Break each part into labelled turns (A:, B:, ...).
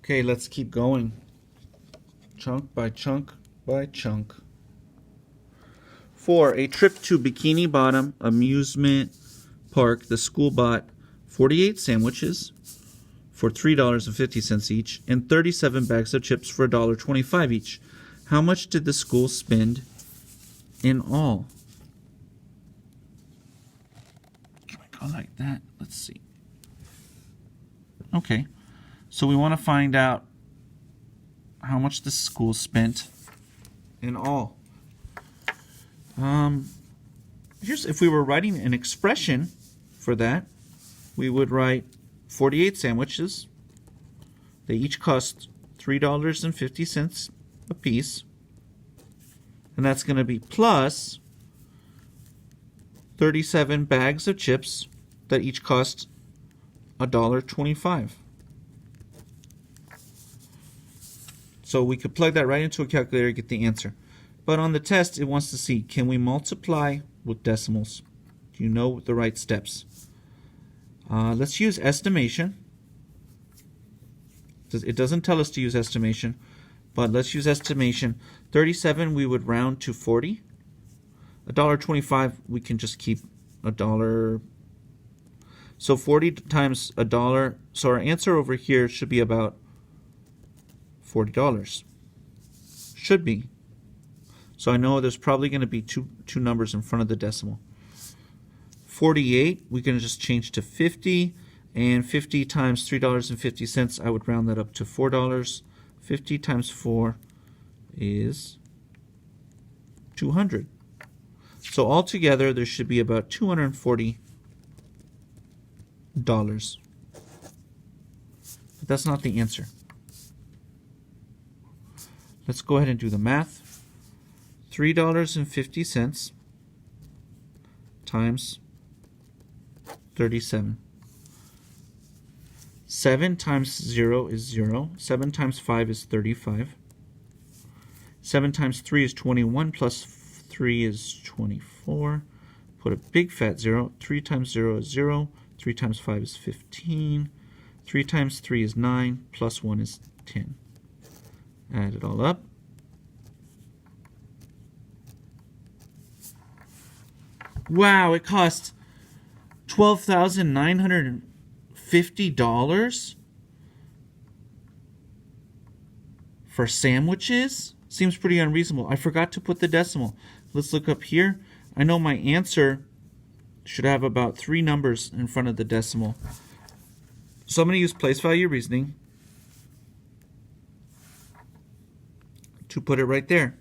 A: Okay, let's keep going. Chunk by chunk by chunk. 4. A trip to Bikini Bottom Amusement Park. The school bought 48 sandwiches for $3.50 each and 37 bags of chips for $1.25 each. How much did the school spend in all? Can we go like that? Let's see. Okay, so we want to find out how much the school spent in all. Here's if we were writing an expression for that, we would write 48 sandwiches. They each cost $3.50 a piece. And that's going to be plus 37 bags of chips that each cost $1.25. So we could plug that right into a calculator and get the answer. But on the test, it wants to see, can we multiply with decimals? Do you know the right steps? Let's use estimation. It doesn't tell us to use estimation, but let's use estimation. 37 we would round to 40. $1.25 we can just keep $1. So 40 times $1. So our answer over here should be about $40. Should be. So I know there's probably going to be two numbers in front of the decimal. 48, we can just change to 50, and 50 times $3.50, I would round that up to $4. 50 times 4 is 200. So altogether, there should be about $240. But that's not the answer. Let's go ahead and do the math. $3.50 times 37. 7 times 0 is 0. 7 times 5 is 35. 7 times 3 is 21, plus 3 is 24. Put a big fat 0. 3 times 0 is 0. 3 times 5 is 15. 3 times 3 is 9, plus 1 is 10. Add it all up. Wow, it cost $12,950 for sandwiches? Seems pretty unreasonable. I forgot to put the decimal. Let's look up here. I know my answer should have about 3 numbers in front of the decimal. So I'm going to use place value reasoning to put it right there.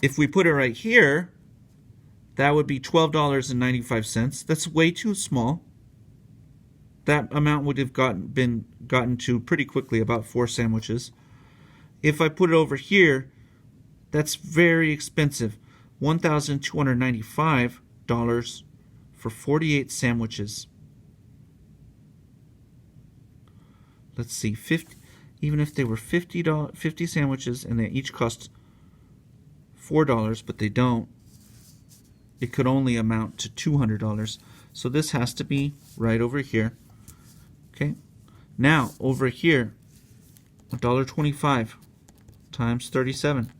A: If we put it right here, that would be $12.95. That's way too small. That amount would have gotten to pretty quickly, about 4 sandwiches. If I put it over here, that's very expensive. $1,295 for 48 sandwiches. Let's see, 50. Even if they were 50 sandwiches and they each cost $4, but they don't, it could only amount to $200. So this has to be right over here. Okay. Now over here, $1.25 times 37.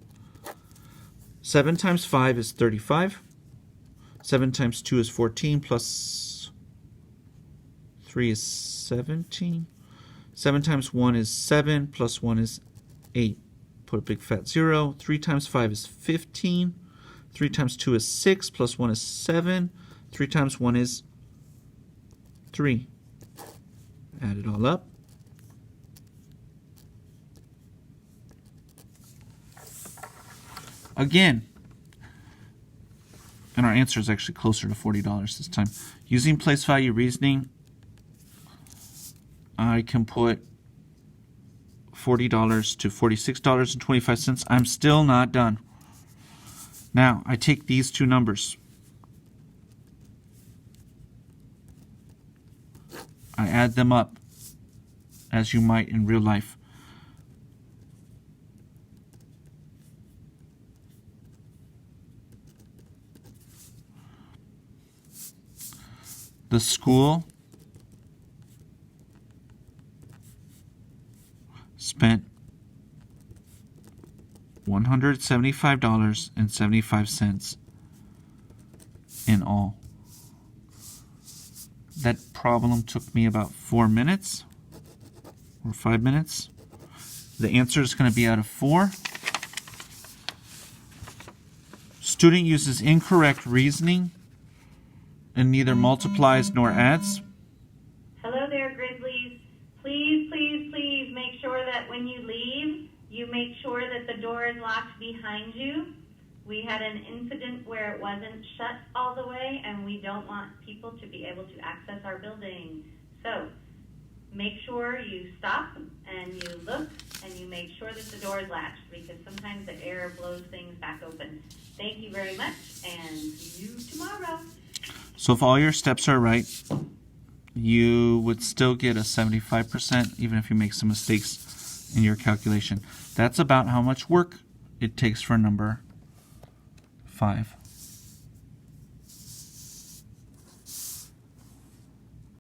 A: 7 times 5 is 35. 7 times 2 is 14, plus 3 is 17. 7 times 1 is 7, plus 1 is 8. Put a big fat 0. 3 times 5 is 15. 3 times 2 is 6, plus 1 is 7. 3 times 1 is 3. Add it all up. Again, and our answer is actually closer to $40 this time. Using place value reasoning, I can put $40 to $46.25. I'm still not done. Now, I take these two numbers. I add them up, as you might in real life. The school spent $175.75 in all. That problem took me about 4 minutes or 5 minutes. The answer is going to be out of 4. Student uses incorrect reasoning and neither multiplies nor adds.
B: Hello there, Grizzlies. Please, please, please make sure that when you leave, you make sure that the door is locked behind you. We had an incident where it wasn't shut all the way, and we don't want people to be able to access our building. So make sure you stop and you look and you make sure that the door is latched, because sometimes the air blows things back open. Thank you very much, and see you tomorrow.
A: So if all your steps are right, you would still get a 75%, even if you make some mistakes in your calculation. That's about how much work it takes for number 5.